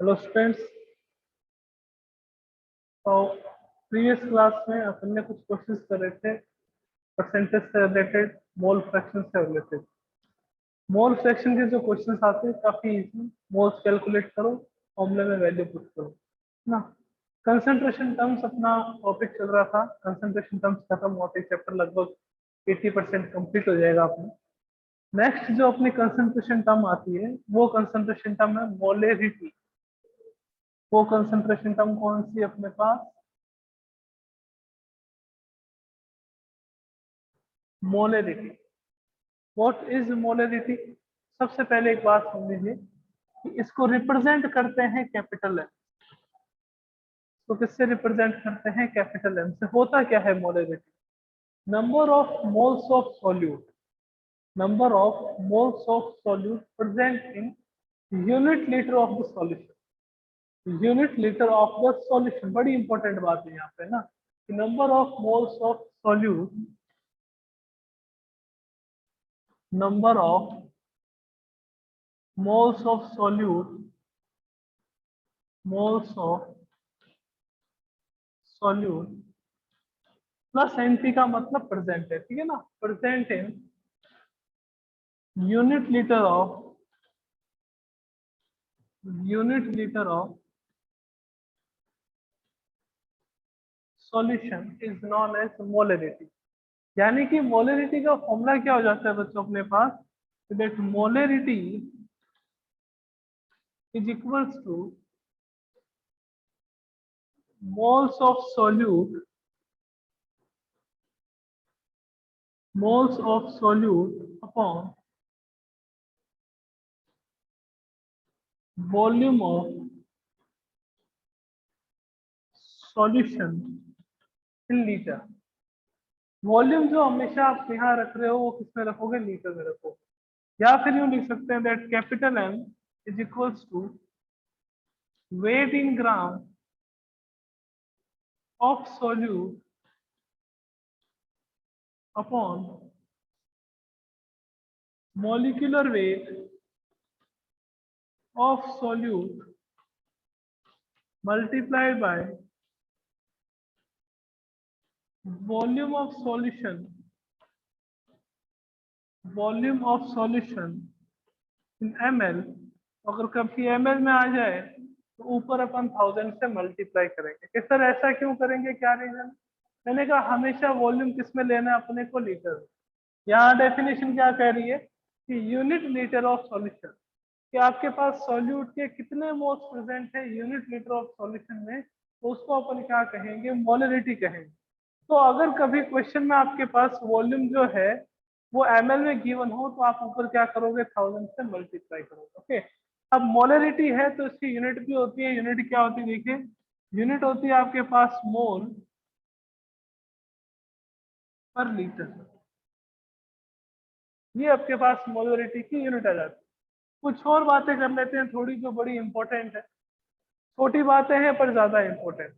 Hello students. तो previous class में अपन ने कुछ क्वेश्चंस कर रहे थे परसेंटेज से रिलेटेड, मोल फ्रैक्शन से रिलेटेड। मोल फ्रैक्शन के जो क्वेश्चंस आते हैं काफी इजी। मोल्स कैलकुलेट करो, फॉर्मूले में वैल्यू पुट करो ना। कंसंट्रेशन टर्म्स अपना टॉपिक चल रहा था। कंसंट्रेशन टर्म्स खत्म हुआ था, चैप्टर लगभग 80% कंप्लीट हो जाएगा अपना। नेक्स्ट जो अपनी कंसंट्रेशन टर्म आती है वो कंसंट्रेशन टर्म है मोलेरिटी। वो कंसंट्रेशन टर्म कौन सी है अपने पास? मोलेरिटी। What is मोलेरिटी? सबसे पहले एक बात समझ लीजिए कि इसको रिप्रेजेंट करते हैं कैपिटल एम। तो किससे रिप्रेजेंट करते हैं? कैपिटल एम से। होता क्या है molarity? Number of moles of solute, number of moles of solute present in unit litre of the solution. Unit litre of the solution बड़ी इंपॉर्टेंट बात है यहाँ पे ना, कि number of moles of solute, number of moles of solute, moles of solute plus NP का मतलब present है, ठीक है ना। Present in unit litre of, unit litre of solution is known as molarity. यानी कि मोलरिटी का फॉर्मूला क्या हो जाता है बच्चों अपने पास? That molarity is equals to moles of solute, moles of solute upon volume of solution in liter। Volume जो हमेशा आप यहाँ रख रहे हो वो किस में रखोगे? लीटर में रखो। या फिर यूं लिख सकते हैं that capital M is equals to weight in gram of solute upon molecular weight of solute multiplied by volume of solution, volume of solution in ml। अगर कभी ml में आ जाए तो ऊपर अपन 1000 से मल्टीप्लाई करेंगे। कि सर ऐसा क्यों करेंगे, क्या रीजन? मैंने कहा हमेशा वॉल्यूम किस में लेना है अपने को? लीटर में। यहाँ डेफिनेशन क्या कह रही है कि यूनिट लीटर ऑफ सॉल्यूशन, कि आपके पास सॉल्यूट के कितने मोल्स प्रेजेंट है यूनिट लीटर ऑफ सॉल्यूशन में, तो उसको अपन क्या कहेंगे? मोलरिटी कहेंगे। तो अगर कभी क्वेश्चन में आपके पास वॉल्यूम जो है वो ml में गिवन हो तो आप ऊपर क्या करोगे? 1000 से मल्टीप्लाई करोगे। ओके। अब मोलरिटी है तो इसकी यूनिट भी होती है। यूनिट क्या होती है देखिए, यूनिट होती है आपके पास मोल पर लीटर। ये आपके पास मोलरिटी की यूनिट आ जाती है। कुछ और बातें कर लेते हैं थोड़ी, जो बड़ी इंपॉर्टेंट है। छोटी बातें हैं पर ज्यादा important.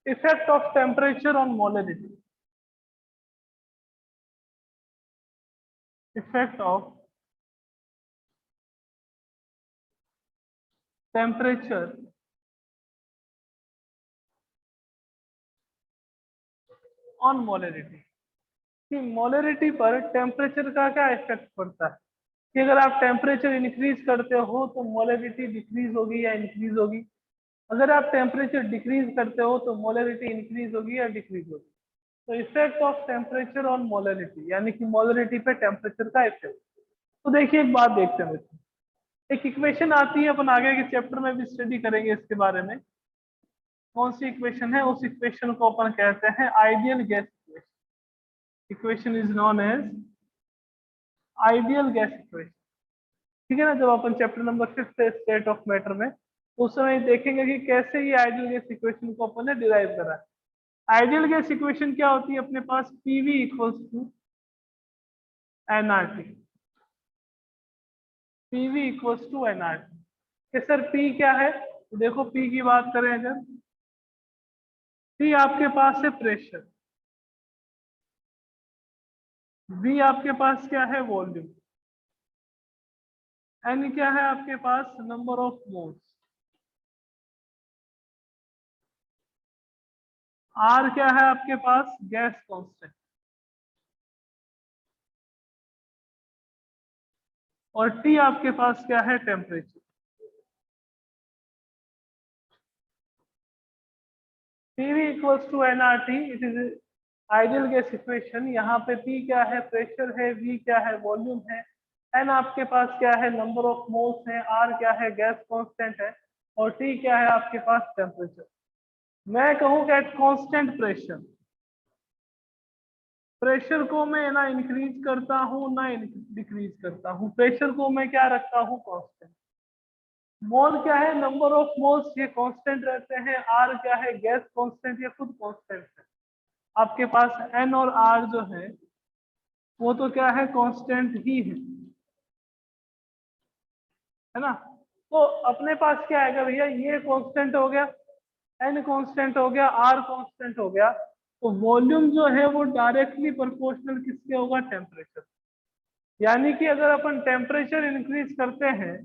Effect of temperature on molarity. Effect of temperature on molarity, कि मोलरिटी पर टेम्परेचर का क्या इफेक्ट पड़ता है। कि अगर आप टेम्परेचर इंक्रीज करते हो तो मोलरिटी डिक्रीज होगी या इंक्रीज होगी। अगर आप टेम्परेचर डिक्रीज करते हो तो मोलरिटी इंक्रीज होगी या डिक्रीज होगी। तो effect of temperature on molarity, यानी कि मोलरिटी पे टेम्परेचर का इफेक्ट। तो देखिए एक बात देखते हैं बच्चों, एक इक्वेशन आती है, अपन आगे के चैप्टर में भी स्टडी करेंगे इसके बारे में। कौन सी इक्वेशन है? उस इक्वेशन को अपन कहते हैं ideal gas equation. Equation is known as ideal gas equation. ठीक है ना। जब अपन चैप्टर नंबर 5 है स्टेट ऑफ मैटर में, तो उस समय देखेंगे कि कैसे ये आइडियल गैस इक्वेशन को अपन ने डिराइव करा है। आइडियल गैस इक्वेशन क्या होती है अपने पास? PV equals to NRT. PV equals to NRT. कि सर पी क्या है? तो देखो पी की बात करें अगर, पी आपके पास है प्रेशर, वी आपके पास क्या है? वॉल्यूम। एन क्या है आपके पास? Number of moles. आर क्या है आपके पास, गैस कांस्टेंट, और टी आपके पास क्या है, temperature. PV equals to NRT, it is ideal gas equation. यहाँ पे पी क्या है, प्रेशर है, वी क्या है, वॉल्यूम है, एन आपके पास क्या है, नंबर ऑफ मोल्स है, आर क्या है, गैस कांस्टेंट है, और टी क्या है आपके पास, टेम्परेचर। मैं कहूँ कि एट कांस्टेंट प्रेशर, प्रेशर को मैं ना इंक्रीज करता हूँ ना डिक्रीज करता हूँ, प्रेशर को मैं क्या रखता हूँ, कांस्टेंट। मोल क्या है, नंबर ऑफ मोल्स, ये कांस्टेंट रहते हैं। आर क्या है, गैस कांस्टेंट, ये खुद कांस्टेंट है। आपके पास एन और आर जो है वो तो क्या है, कांस्टेंट ही है ना। तो अपने पास क्या आएगा भैया, ये कांस्टेंट हो गया, एन कांस्टेंट हो गया, आर कांस्टेंट हो गया, तो वॉल्यूम जो है वो डायरेक्टली प्रोपोर्शनल किसके होगा, टेम्परेचर। यानी कि अगर अपन टेम्परेचर इंक्रीज करते हैं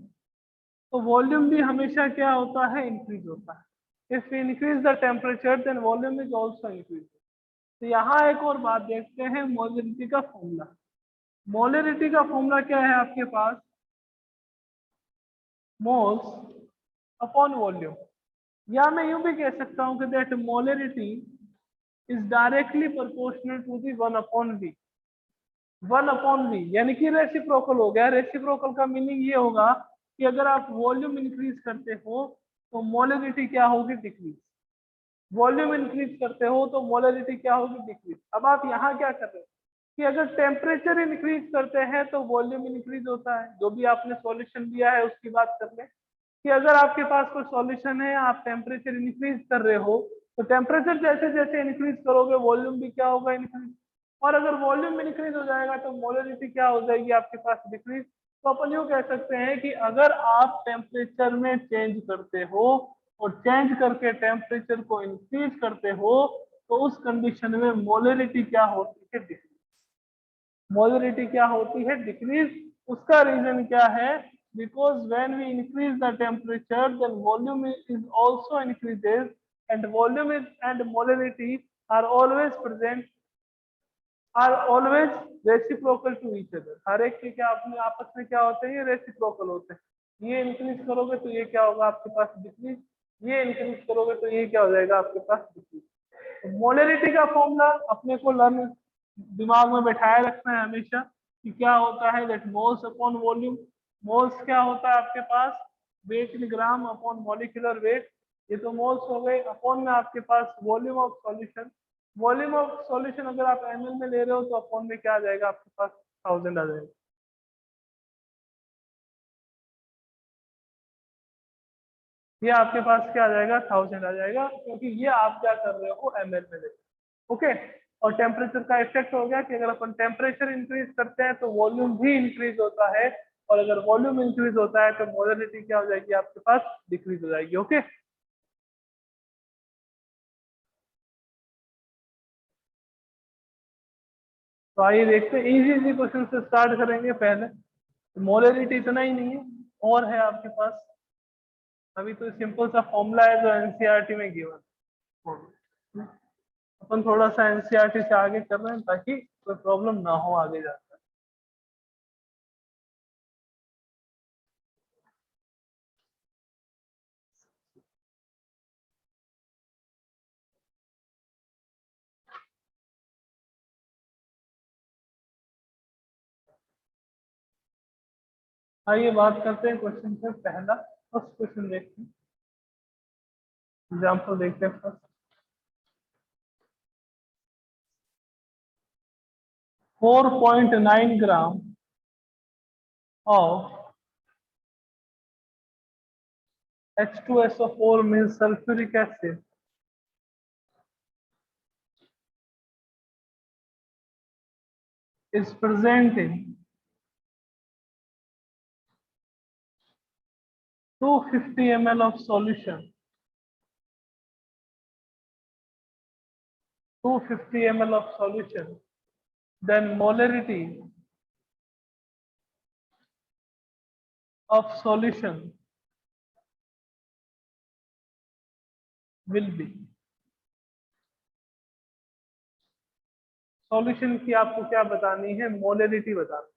तो वॉल्यूम भी हमेशा क्या होता है, इंक्रीज होता है। If increase the temperature then volume is also increase. तो यहाँ एक और बात देखते हैं, मोलरिटी का फॉर्मूला। मोलरिटी का फॉर्मूला क्या है आपके पास, मोल्स अपॉन वॉल्यूम। या मैं यूं भी कह सकता हूं कि that molarity is directly proportional to the 1/v। 1/v यानी कि रेसिप्रोकल हो गया। रेसिप्रोकल का मीनिंग ये होगा कि अगर आप वॉल्यूम इंक्रीज करते हो तो मोलरिटी क्या होगी, डिक्रीज। वॉल्यूम इंक्रीज करते हो तो मोलरिटी क्या होगी, डिक्रीज। अब आप यहाँ क्या कर रहे हो कि अगर टेम्परेचर इंक्रीज करते हैं तो वॉल्यूम इंक्रीज होता है। जो भी आपने सॉल्यूशन दिया है उसकी बात कर लें कि अगर आपके पास कोई सॉल्यूशन है, आप टेम्परेचर इंक्रीज कर रहे हो, तो टेम्परेचर जैसे जैसे इंक्रीज करोगे वॉल्यूम भी क्या होगा, इंक्रीज। और अगर वॉल्यूम इंक्रीज हो जाएगा तो मोलरिटी क्या हो जाएगी आपके पास, डिक्रीज। तो अपन यूँ कह सकते हैं कि अगर आप टेम्परेचर में चेंज करते हो और चेंज करके टेम्परेचर को इंक्रीज करते हो तो उस कंडीशन में मोलरिटी क्या होती है, डिक्रीज। मोलरिटी क्या होती है, डिक्रीज। उसका रीजन क्या है, because when we increase the temperature then volume is also increases, and volume is and molarity are always present, are always reciprocal to each other. हर एक के क्या अपने आपस में क्या होते हैं, ये रेसिप्रोकल होते हैं। ये इंक्रीज करोगे तो ये क्या होगा आपके पास, डिक्रीज। ये इंक्रीज करोगे तो ये क्या हो जाएगा आपके पास, डिक्रीज। मोलरिटी का फॉर्मूला अपने को लर्न दिमाग में बैठाए रखना है हमेशा कि क्या होता है, that moles upon volume. Moles क्या होता है आपके पास, weight in gram upon molecular weight. ये तो मोल्स हो गए। अपॉन में आपके पास volume of solution. Volume of solution अगर आप एमएल में ले रहे हो तो अपॉन में क्या आ जाएगा आपके पास, 1000 आ जाएगा। ये आपके पास क्या आ जाएगा, 1000 आ जाएगा, क्योंकि ये आप क्या कर रहे हो, एमएल में ले रहे हो। ओके। और टेम्परेचर का इफेक्ट हो गया कि अगर अपन टेम्परेचर इंक्रीज करते हैं तो वॉल्यूम भी इंक्रीज होता है, और अगर वॉल्यूम इंक्रीज होता है तो मोलरिटी क्या हो जाएगी आपके पास, डिक्रीज हो जाएगी। ओके। तो आइए देखते हैं, इजी इजी क्वेश्चन से स्टार्ट करेंगे पहले। मोलरिटी इतना ही नहीं है, और है आपके पास। अभी तो सिंपल सा फॉर्मूला है जो एनसीईआरटी में गिवन। अपन थोड़ा सा एनसीईआरटी से आगे कर रहे हैं ताकि कोई प्रॉब्लम ना हो आगे जाकर। आइए बात करते हैं क्वेश्चन से। पहला फर्स्ट क्वेश्चन देखते हैं, एग्जाम्पल देखते हैं first. 4.9 gram of H2SO4 means sulfuric acid is present in 250 ml of solution. 250 ml of solution. Then molarity of solution will be. Solution की आपको क्या बतानी है, मोलरिटी बतानी।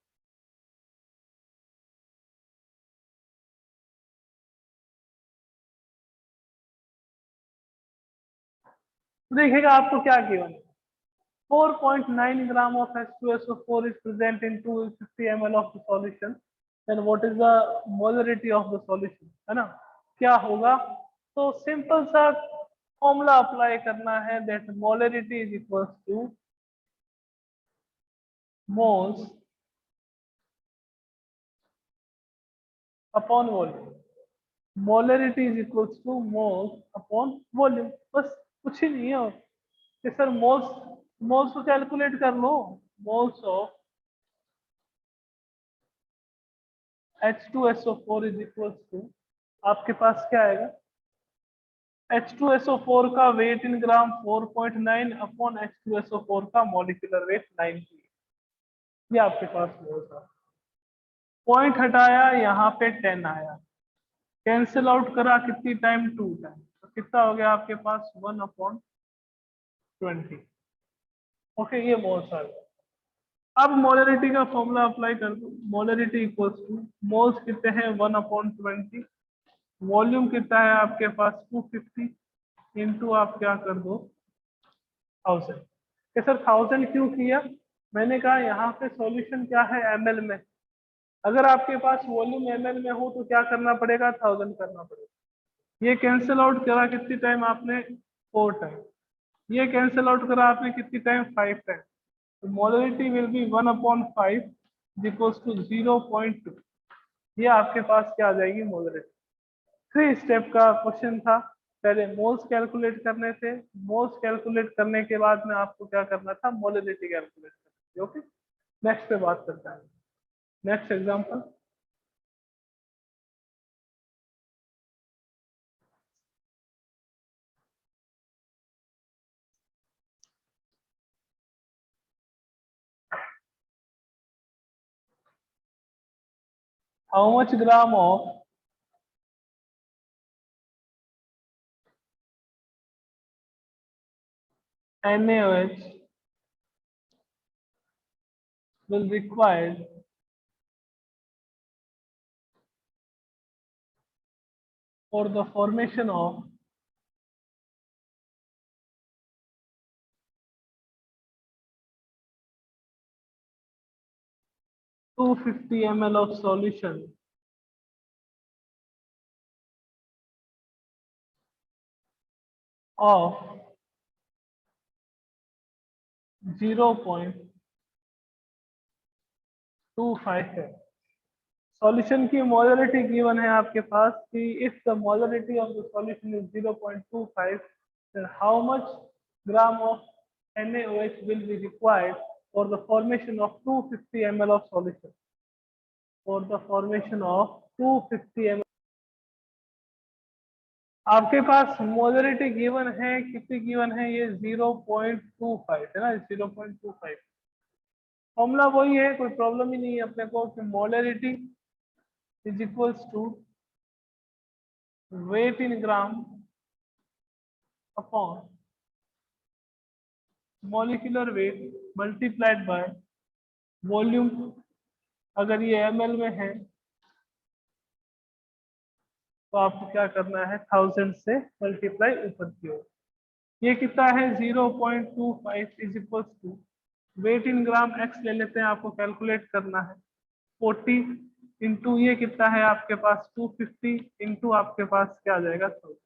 तो देखिएगा आपको क्या गिवन है, 4.9 gram of H2SO4 is present in 250 ml of the solution, then what is the molarity of the solution, है ना, क्या होगा। तो सिंपल सा फॉर्मूला अप्लाई करना है, that molarity is equals to moles upon volume. Molarity is equals to moles upon volume, बस कुछ ही नहीं है। और कि सर मोल्स, मोल्स को कैलकुलेट कर लो, moles of H2SO4 is equals to, आपके पास क्या आएगा, H2SO4 का wait in gram 4.9 upon H2SO4 का मॉलिक्यूलर वेट 90, ये आपके पास मोल्स है। पॉइंट हटाया, यहाँ पे 10 आया, कैंसिल आउट करा कितनी टाइम, 2 टाइम, तो कितना हो गया आपके पास 1/20। ओके, ये मोल्स आ गया। अब मोलरिटी का फॉर्मूला अप्लाई कर दो, मोलरिटी इक्वल्स टू, मोल्स कितने हैं 1/20, वॉल्यूम कितना है आपके पास 250, इंटू आप क्या कर दो 1000। सर 1000 क्यों किया, मैंने कहा यहाँ पे सॉल्यूशन क्या है ml में, अगर आपके पास वॉल्यूम ml में हो तो क्या करना पड़ेगा, 1000 करना पड़ेगा। ये कैंसिल आउट करा कितनी टाइम आपने, 4 टाइम, ये कैंसिल आउट करा आपने कितनी टाइम, 5 टाइम, तो molarity will be 1/5 equals to 0.2, ये आपके पास क्या आ जाएगी मोलरिटी। 3 स्टेप का क्वेश्चन था, पहले मोल्स कैलकुलेट करने थे, मोल्स कैलकुलेट करने के बाद में आपको क्या करना था, मोलरिटी कैलकुलेट करनी थी। ओके, नेक्स्ट पे बात करते हैं, next example. How much gram of NaOH will required for the formation of 250 ml of solution of 0.25 है। सॉल्यूशन की मोलरिटी गिवन है आपके पास कि if the molarity of the solution is 0.25, then how much gram of NaOH will be required for the formation of 250 ml of solution, for the formation of 250 ml। आपके पास molarity given है, कितनी given है, ये 0.25 है ना, 0.25। Formula वही है, कोई प्रॉब्लम ही नहीं है अपने को, कि molarity is equals to weight in gram upon molecular weight multiplied by volume. अगर ये ml में है तो आपको क्या करना है, 1000 से मल्टीप्लाई ऊपर की ओर। ये कितना है 0.25 is equals to, weight in gram x ले लेते हैं, आपको कैलकुलेट करना है 40 इंटू ये कितना है आपके पास 250 इंटू आपके पास क्या आ जाएगा 1000,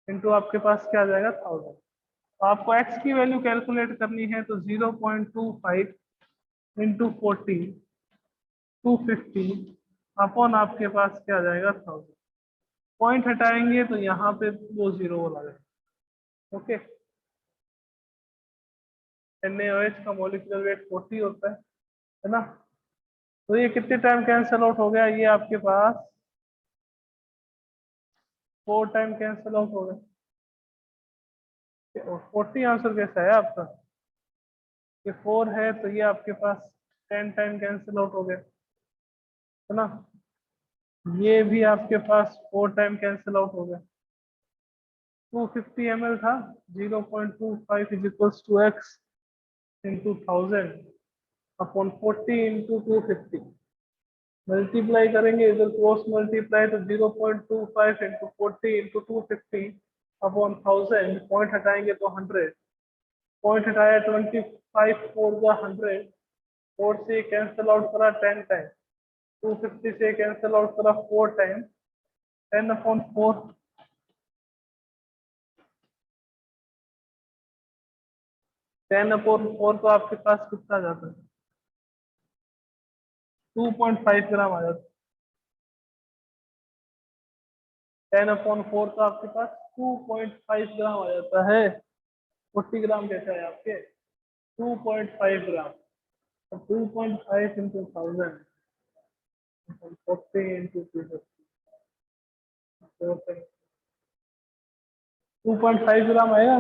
इंटू आपके पास क्या आ जाएगा 1000। तो आपको x की वैल्यू कैलकुलेट करनी है, तो 0.25 इंटू 40 250 अपॉन आपके पास क्या आ जाएगा 1000। पॉइंट हटाएंगे तो यहाँ पे वो जीरो हो जाएगा। ओके, NaOH का मॉलिक्यूलर वेट 40 होता है ना, तो ये कितने टाइम कैंसिल आउट हो गया, ये आपके पास 4 टाइम कैंसिल आउट हो गया। 40 आंसर कैसा है आपका, ये 4 है तो ये आपके पास 10 टाइम कैंसिल आउट हो गया, है ना, ये भी आपके पास 4 टाइम कैंसिल आउट हो गया। 250 ml था, 0.25 is equals to x, into 1000 upon 40 into 250 multiply करेंगे, इधर क्रॉस मल्टीप्लाई तो 0.25 इंटू 40 इंटू 250 अपॉन 1000, पॉइंट हटाएंगे तो 100, पॉइंट हटाया 25 फोर का 100, 4 से कैंसिल आउट करा 10 टाइम, 250 से कैंसिल आउट करा 4 टाइम, 10 अपॉन 4, 10 अपॉन 4 तो आपके पास कितना जाता है, 2.5 ग्राम आ जाता है। 10 अपॉन 4 तो आपके पास 2.5 ग्राम आ जाता है। 40 ग्राम कैसा है आपके, 2.5 ग्राम। 2.5 इंटू 1000 40 इंटू 2.5 ग्राम आएगा।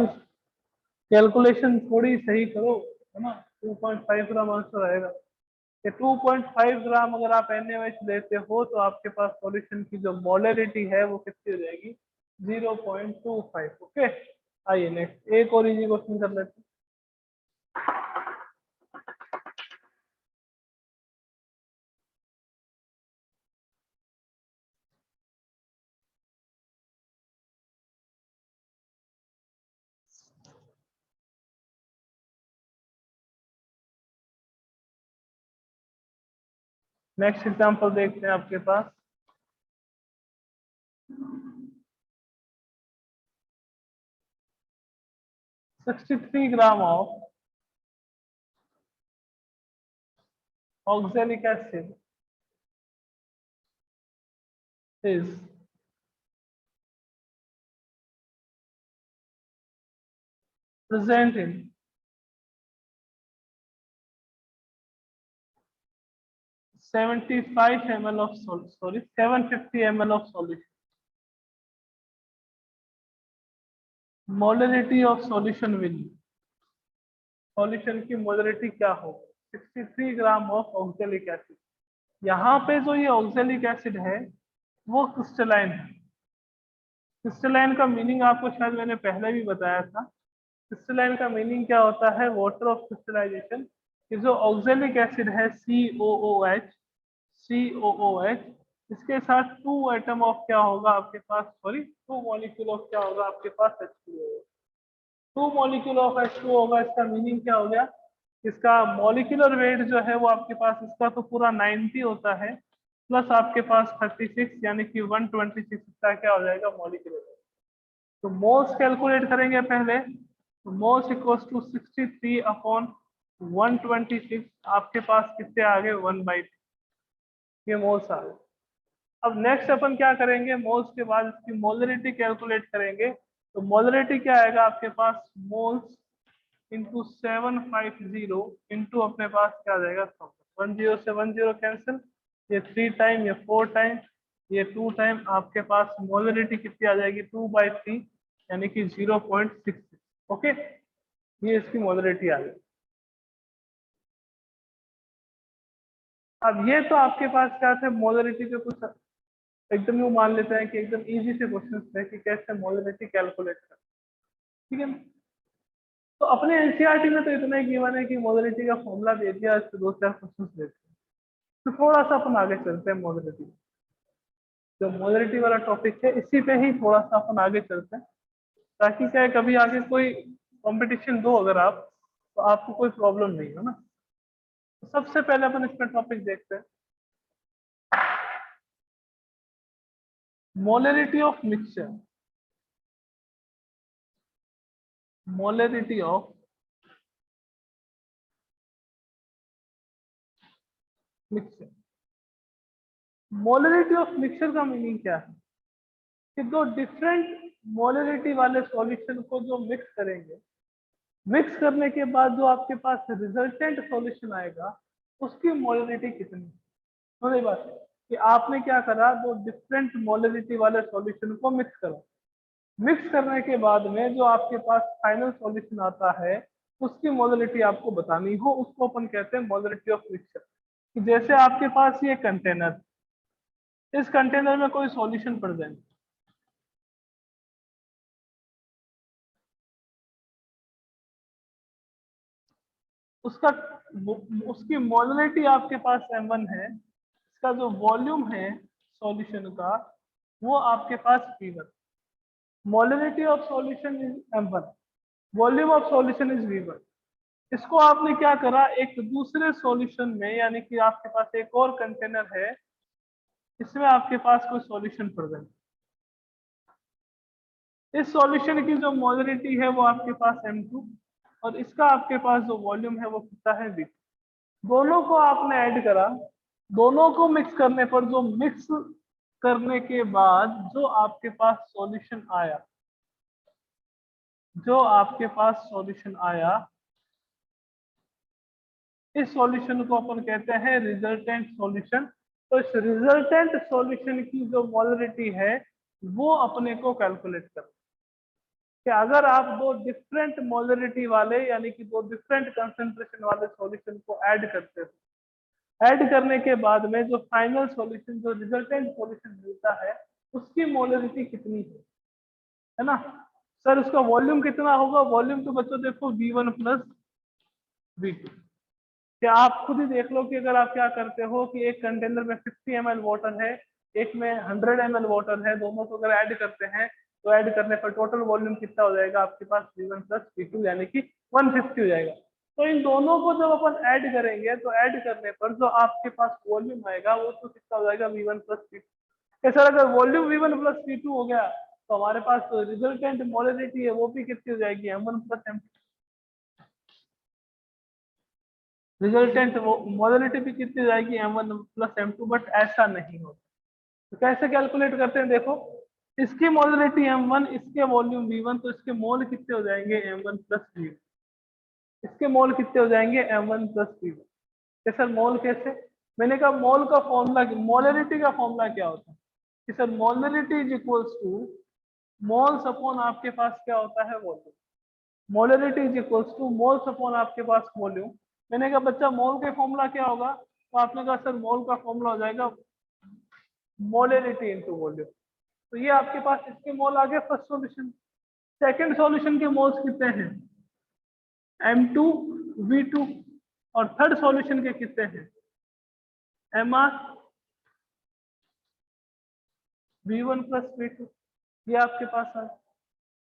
कैलकुलेशन थोड़ी सही करो, है ना। 2.5 ग्राम आंसर आएगा। ये 2.5 ग्राम अगर आप NaOH लेते हो तो आपके पास सॉल्यूशन की जो मोलरिटी है वो कितनी हो जाएगी, 0.25। ओके, आइए नेक्स्ट एक और इजी क्वेश्चन कर लेते हैं। नेक्स्ट एग्जांपल देखते हैं आपके पास। $63 gram of oxalic acid is present in 75 ml of 750 ml of solution. Molarity of solution will, solution की मोलरिटी क्या हो, 63 ग्राम ऑफ ऑक्जेलिक एसिड। यहाँ पे जो ये ऑक्जेलिक एसिड है वो क्रिस्टलाइन है। क्रिस्टलाइन का मीनिंग आपको शायद मैंने पहले भी बताया था। क्रिस्टलाइन का मीनिंग क्या होता है, वाटर ऑफ क्रिस्टलाइजेशन। कि जो ऑक्जेलिक एसिड है COOH, इसके साथ 2 एटम ऑफ क्या होगा आपके पास, 2 मॉलिक्यूल ऑफ क्या होगा आपके पास, H2 होगा। 2 मॉलिक्यूल ऑफ H2 होगा। इसका मीनिंग क्या हो गया, इसका मॉलिक्यूलर वेट जो है वो आपके पास, इसका तो पूरा 90 होता है, प्लस आपके पास 36 यानी कि 126 का क्या हो जाएगा, मॉलिक्यूलर वेट। तो मोल्स कैलकुलेट करेंगे पहले, तो मोल्स इक्वल्स टू 63 अपॉन 126, आपके पास कितने आ गए, 1/2, ये मोल्स आ गए। अब नेक्स्ट अपन क्या करेंगे, मोल्स के बाद इसकी मोलरिटी कैलकुलेट करेंगे। तो मोलरिटी क्या आएगा आपके पास, मोल्स इंटू 750 इंटू अपने पास क्या आ जाएगा, 10 से 10 कैंसिल, ये 3 टाइम, ये 4 टाइम, ये 2 टाइम, आपके पास मोलरिटी कितनी आ जाएगी, 2/3 यानी कि 0.66। ओके, ये इसकी मोलरिटी आ गई। अब ये तो आपके पास क्या थे, मोलरिटी के कुछ एकदम यूँ मान लेते हैं कि एकदम इजी से क्वेश्चन थे कि कैसे मोलरिटी कैलकुलेट कर, ठीक है ना। तो अपने एनसीईआरटी में तो इतना ही गिवन है कि मोलरिटी का फॉर्मूला दे दिया, इससे 2-4 क्वेश्चन देते हैं। तो थोड़ा सा अपन आगे चलते हैं, मोलरिटी, जो मोलरिटी वाला टॉपिक है इसी पे ही थोड़ा सा अपन आगे चलते हैं, ताकि क्या है, कभी आगे कोई कंपटीशन दो अगर आप, तो आपको कोई प्रॉब्लम नहीं है ना। तो सबसे पहले अपन इसमें टॉपिक देखते हैं, molarity of mixture. Molarity of mixture. Molarity of mixture का मीनिंग क्या है, कि दो डिफरेंट मोलरिटी वाले सॉल्यूशन को जो मिक्स करेंगे, मिक्स करने के बाद जो आपके पास रिजल्टेंट सॉल्यूशन आएगा उसकी मोलरिटी कितनी। वही बात है कि आपने क्या करा, दो डिफरेंट मोलरिटी वाले सॉल्यूशन को मिक्स करो, मिक्स करने के बाद में जो आपके पास फाइनल सॉल्यूशन आता है उसकी मोलरिटी आपको बतानी हो, उसको अपन कहते हैं मोलरिटी ऑफ मिक्सचर। जैसे आपके पास ये कंटेनर, इस कंटेनर में कोई सॉल्यूशन प्रेजेंट, उसका उसकी मोलरिटी आपके पास m1 है, इसका जो वॉल्यूम है सॉल्यूशन का वो आपके पास v1। Molarity of solution is m1, volume of solution is v1। इसको आपने क्या करा, एक दूसरे सॉल्यूशन में, यानी कि आपके पास एक और कंटेनर है, इसमें आपके पास कोई सॉल्यूशन प्रेजेंट, इस सॉल्यूशन की जो मोलरिटी है वो आपके पास m2 और इसका आपके पास जो वॉल्यूम है वो कितना है v। दोनों को आपने ऐड करा, दोनों को मिक्स करने पर जो मिक्स करने के बाद जो आपके पास सॉल्यूशन आया, जो आपके पास सॉल्यूशन आया, इस सॉल्यूशन को अपन कहते हैं रिजल्टेंट सॉल्यूशन। तो इस रिजल्टेंट सॉल्यूशन की जो मोलरिटी है वो अपने को कैलकुलेट कर, कि अगर आप दो डिफरेंट मोलरिटी वाले यानी कि दो डिफरेंट कंसंट्रेशन वाले सॉल्यूशन को ऐड करते हो, ऐड करने के बाद में जो फाइनल सॉल्यूशन, जो रिजल्टेंट सॉल्यूशन मिलता है उसकी मोलरिटी कितनी है ना। सर उसका वॉल्यूम कितना होगा, वॉल्यूम तो बच्चों देखो v1 प्लस v2। क्या आप खुद ही देख लो कि अगर आप क्या करते हो कि एक कंटेनर में 50 ml वाटर है, एक में 100 ml वाटर है, दोनों को अगर ऐड करते हैं तो ऐड करने पर टोटल वॉल्यूम कितना हो जाएगा आपके पास v1 प्लस v2 यानी कि 150 हो जाएगा। तो इन दोनों को जब अपन ऐड करेंगे तो ऐड करने पर जो आपके पास वॉल्यूम आएगा वो तो कितना हो जाएगा v1 प्लस v2। सर अगर वॉल्यूम v1 प्लस v2 हो गया तो हमारे पास तो रिजल्टेंट मोलरिटी है वो भी कितनी हो जाएगी m1 plus m2। Resultant molarity भी कितनी हो जाएगी m1 प्लस m2, बट ऐसा नहीं होता। तो कैसे कैलकुलेट करते हैं देखो, इसकी मोलरिटी m1, इसके वॉल्यूम v1, तो इसके मोल कितने हो जाएंगे m1 प्लस v1, इसके मोल कितने हो जाएंगे m1 प्लस v1। सर मोल कैसे, मैंने कहा मोल का फॉर्मूला, मोलरिटी का फॉर्मूला क्या होता है कि sir molarity is equals to moles upon आपके पास क्या होता है volume, molarity is equals to moles upon आपके पास वॉल्यूम। मैंने कहा बच्चा मोल का फॉर्मूला क्या होगा, तो आपने कहा सर मोल का फॉर्मूला हो जाएगा मोलरिटी इनटू वॉल्यूम। तो ये आपके पास इसके मोल आ गए फर्स्ट सॉल्यूशन। सेकंड सॉल्यूशन के मोल्स कितने हैं m2 v2 और थर्ड सॉल्यूशन के कितने हैं mr v1 प्लस v2। ये आपके पास है।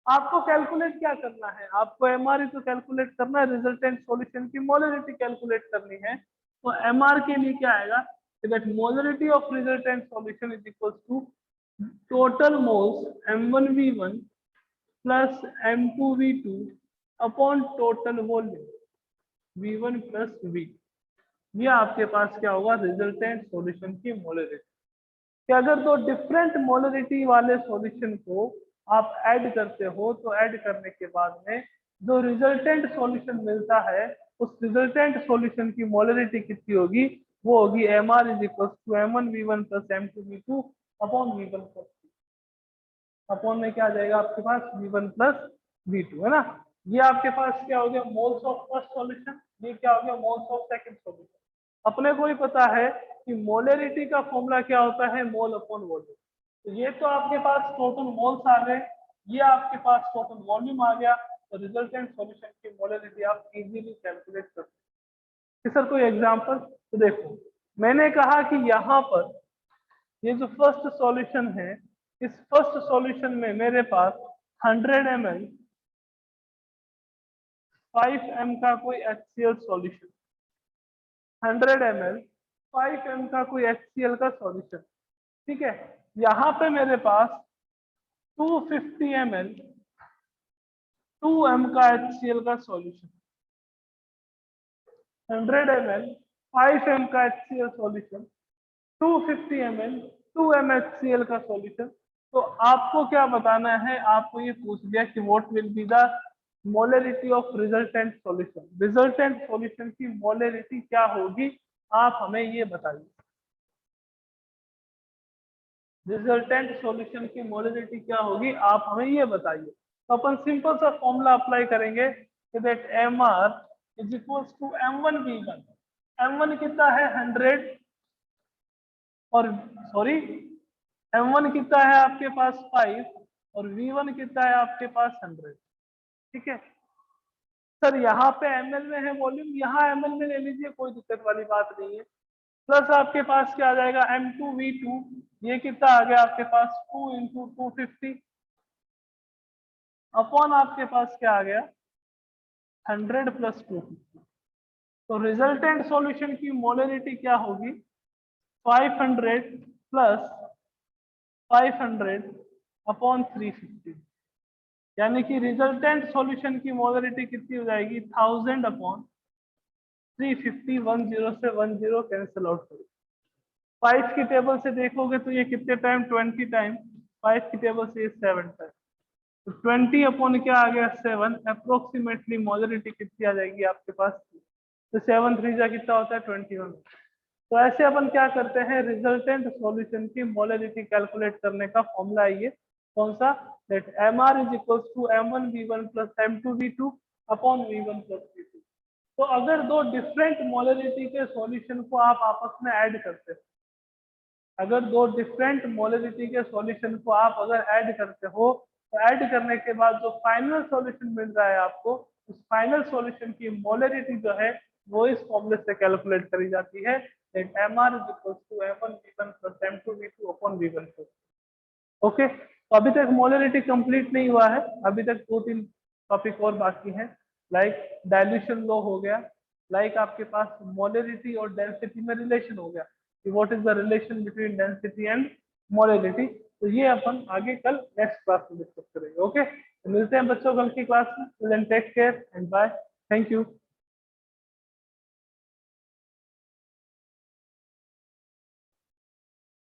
आपको कैलकुलेट क्या करना है, आपको एमआर तो कैलकुलेट करना है, रिजल्टेंट सॉल्यूशन की मोलरिटी कैलकुलेट करनी है। तो एमआर के लिए क्या आएगा, that molarity of resultant solution is equals to total moles m1 v1 plus m2 v2 upon total volume v1 plus v। ये आपके पास क्या होगा, रिजल्टेंट सॉल्यूशन की मोलरिटी। कि अगर दो डिफरेंट मोलरिटी वाले सॉल्यूशन को आप ऐड करते हो तो ऐड करने के बाद में जो रिजल्टेंट सॉल्यूशन मिलता है उस रिजल्टेंट सॉल्यूशन की मोलरिटी कितनी होगी, वो होगी mr is equal to m1 v1 plus m2 v2 upon v1 plus upon में क्या आ जाएगा आपके पास v1 प्लस v2 है ना। ये आपके पास क्या हो गया मोल्स ऑफ फर्स्ट सॉल्यूशन, ये क्या हो गया मोल्स ऑफ सेकंड सॉल्यूशन। अपने को ही पता है कि मोलरिटी का फॉर्मूला क्या होता है मोल अपॉन वॉल्यूम। तो ये तो आपके पास टोटल मोल्स आ गए, ये आपके पास टोटल वॉल्यूम आ गया, तो रिजल्टेंट सॉल्यूशन की मोलरिटी आप इजीली कैलकुलेट कर सकते हैं। सर कोई एग्जांपल, तो देखो मैंने कहा कि यहाँ पर ये जो फर्स्ट सॉल्यूशन है, इस फर्स्ट सॉल्यूशन में मेरे पास 100 ml 5m का कोई HCl सॉल्यूशन, 100 ml 5m का कोई HCl का सॉल्यूशन, ठीक है। यहाँ पे मेरे पास 250 ml 2m का HCl का सॉल्यूशन, 100 ml 5m का HCl solution, 250 ml 2m HCl का सॉल्यूशन। तो आपको क्या बताना है, आपको ये पूछ दिया कि what will be the molarity of resultant solution, resultant solution की मोलरिटी क्या होगी, आप हमें ये बताइए। रिजल्टेंट सॉल्यूशन की मोलरिटी क्या होगी आप हमें ये बताइए। तो अपन सिंपल सा फॉर्मूला अप्लाई करेंगे कि that mr is equals to m1 v1। m1 कितना है 100 और सॉरी m1 कितना है आपके पास 5 और v1 कितना है आपके पास 100, ठीक है। सर यहाँ पे ml में है वॉल्यूम, यहाँ ml में ले लीजिए, कोई दिक्कत वाली बात नहीं है। प्लस आपके पास क्या आ जाएगा M2V2, ये कितना आ गया आपके पास 2 × 250 अपॉन आपके पास क्या आ गया 100 + 250। तो रिजल्टेंट सॉल्यूशन की मोलरिटी क्या होगी 500 + 500 अपॉन 350, यानी कि रिजल्टेंट सॉल्यूशन की मोलरिटी कितनी हो जाएगी 1000 अपॉन 350। 10 से 10 कैंसिल आउट करो। 5 की टेबल से देखोगे तो ये कितने टाइम 20 टाइम, 5 की टेबल से ये 7 टाइम, तो 20 अपॉन क्या आ गया 7, अप्रोक्सीमेटली मोलरिटी कितनी आ जाएगी आपके पास, तो 7 3 जा कितना होता है 21। तो ऐसे अपन क्या करते हैं रिजल्टेंट सॉल्यूशन की मोलरिटी कैलकुलेट करने का फॉर्मूला है ये, कौन सा, that mr = m1v1 + m2v2 upon v1 + v2। तो अगर दो डिफरेंट मोलरिटी के सॉल्यूशन को आप आपस में ऐड करते हो, अगर दो डिफरेंट मोलरिटी के सॉल्यूशन को आप अगर ऐड करते हो, तो ऐड करने के बाद जो फाइनल सॉल्यूशन मिल रहा है आपको, उस फाइनल सॉल्यूशन की मोलरिटी जो है वो इस फॉर्मूले से कैलकुलेट करी जाती है, that mr = m1v1 + m2v2 upon v1 + okay. तो अभी तक मोलरिटी कंप्लीट नहीं हुआ है, अभी तक 2-3 टॉपिक और बाकी हैं, लाइक डाइल्यूशन लॉ हो गया, लाइक आपके पास मोलरिटी और डेंसिटी में रिलेशन हो गया कि what is the relation between density and molarity. तो ये अपन आगे कल नेक्स्ट क्लास में डिस्कस करेंगे। ओके, तो मिलते हैं बच्चों कल की क्लास में। Take care and bye, thank you.